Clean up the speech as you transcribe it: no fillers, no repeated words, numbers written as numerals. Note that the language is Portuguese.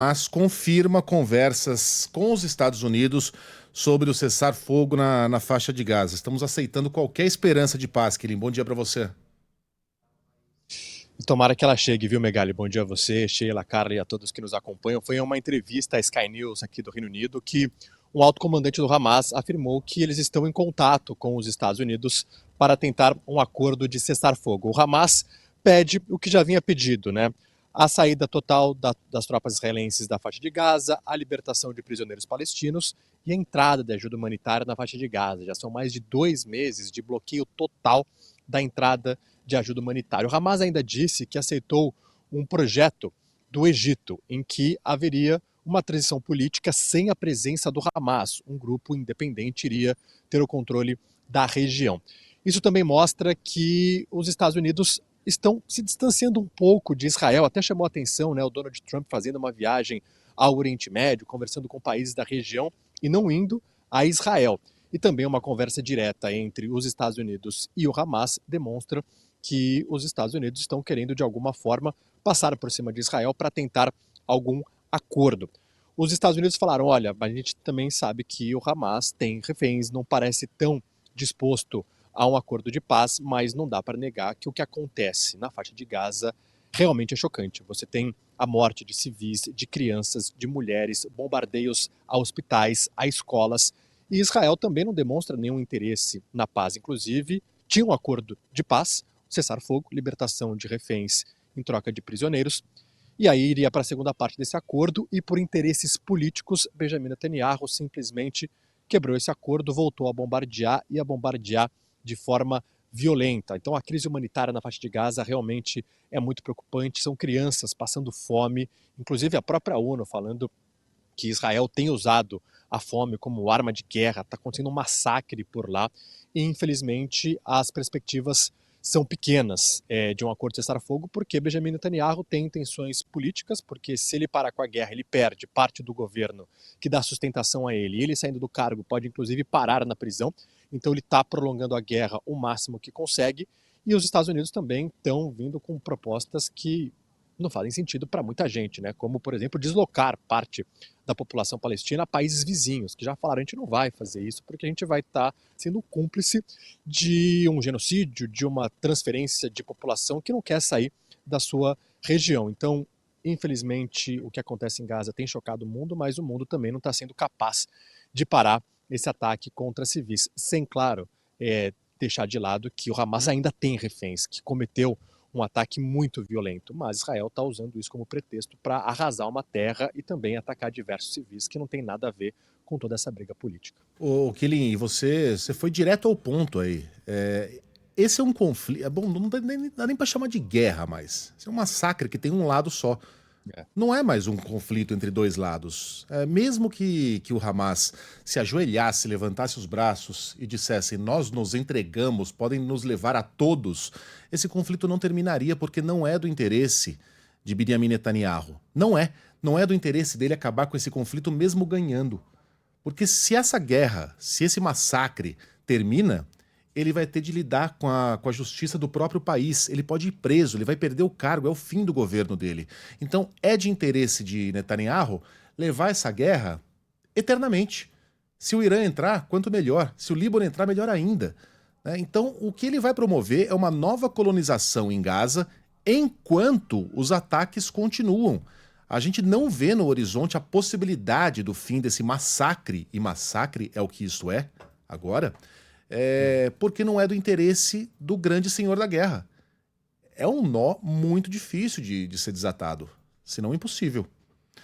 Mas confirma conversas com os Estados Unidos sobre o cessar-fogo na faixa de Gaza. Estamos aceitando qualquer esperança de paz, Kirin. Bom dia para você. Tomara que ela chegue, viu, Megali? Bom dia a você, Sheila, Carla e a todos que nos acompanham. Foi em uma entrevista à Sky News aqui do Reino Unido que um alto comandante do Hamas afirmou que eles estão em contato com os Estados Unidos para tentar um acordo de cessar-fogo. O Hamas pede o que já vinha pedido, né? A saída total das tropas israelenses da faixa de Gaza, a libertação de prisioneiros palestinos e a entrada de ajuda humanitária na faixa de Gaza. Já são mais de 2 meses de bloqueio total da entrada de ajuda humanitária. O Hamas ainda disse que aceitou um projeto do Egito em que haveria uma transição política sem a presença do Hamas. Um grupo independente iria ter o controle da região. Isso também mostra que os Estados Unidos estão se distanciando um pouco de Israel. Até chamou a atenção, né, o Donald Trump fazendo uma viagem ao Oriente Médio, conversando com países da região e não indo a Israel. E também uma conversa direta entre os Estados Unidos e o Hamas demonstra que os Estados Unidos estão querendo, de alguma forma, passar por cima de Israel para tentar algum acordo. Os Estados Unidos falaram, olha, a gente também sabe que o Hamas tem reféns, não parece tão disposto a um acordo de paz, mas não dá para negar que o que acontece na faixa de Gaza realmente é chocante. Você tem a morte de civis, de crianças, de mulheres, bombardeios a hospitais, a escolas, e Israel também não demonstra nenhum interesse na paz. Inclusive, tinha um acordo de paz, cessar-fogo, libertação de reféns em troca de prisioneiros. E aí iria para a segunda parte desse acordo e por interesses políticos, Benjamin Netanyahu simplesmente quebrou esse acordo, voltou a bombardear e a bombardear de forma violenta. Então a crise humanitária na faixa de Gaza realmente é muito preocupante, são crianças passando fome, inclusive a própria ONU falando que Israel tem usado a fome como arma de guerra, está acontecendo um massacre por lá e infelizmente as perspectivas são pequenas de um acordo de cessar-fogo, porque Benjamin Netanyahu tem intenções políticas, porque se ele parar com a guerra, ele perde parte do governo que dá sustentação a ele, e ele saindo do cargo pode inclusive parar na prisão, então ele está prolongando a guerra o máximo que consegue, e os Estados Unidos também estão vindo com propostas que não fazem sentido para muita gente, né? Como, por exemplo, deslocar parte da população palestina a países vizinhos, que já falaram, a gente não vai fazer isso porque a gente vai estar sendo cúmplice de um genocídio, de uma transferência de população que não quer sair da sua região. Então, infelizmente, o que acontece em Gaza tem chocado o mundo, mas o mundo também não está sendo capaz de parar esse ataque contra civis, sem, claro, deixar de lado que o Hamas ainda tem reféns, que cometeu um ataque muito violento, mas Israel está usando isso como pretexto para arrasar uma terra e também atacar diversos civis que não tem nada a ver com toda essa briga política. Ô, Kilin, você foi direto ao ponto aí. Esse é um conflito. Bom, não dá nem para chamar de guerra mais. Esse é um massacre que tem um lado só. É. Não é mais um conflito entre dois lados. Mesmo que o Hamas se ajoelhasse, levantasse os braços e dissesse nós nos entregamos, podem nos levar a todos, esse conflito não terminaria porque não é do interesse de Benjamin Netanyahu. Não é. Não é do interesse dele acabar com esse conflito mesmo ganhando. Porque se essa guerra, se esse massacre termina, ele vai ter de lidar com a justiça do próprio país. Ele pode ir preso, ele vai perder o cargo, é o fim do governo dele. Então é de interesse de Netanyahu levar essa guerra eternamente. Se o Irã entrar, quanto melhor. Se o Líbano entrar, melhor ainda. Então o que ele vai promover é uma nova colonização em Gaza enquanto os ataques continuam. A gente não vê no horizonte a possibilidade do fim desse massacre, e massacre é o que isso é agora, porque não é do interesse do grande senhor da guerra. É um nó muito difícil de ser desatado, se não impossível.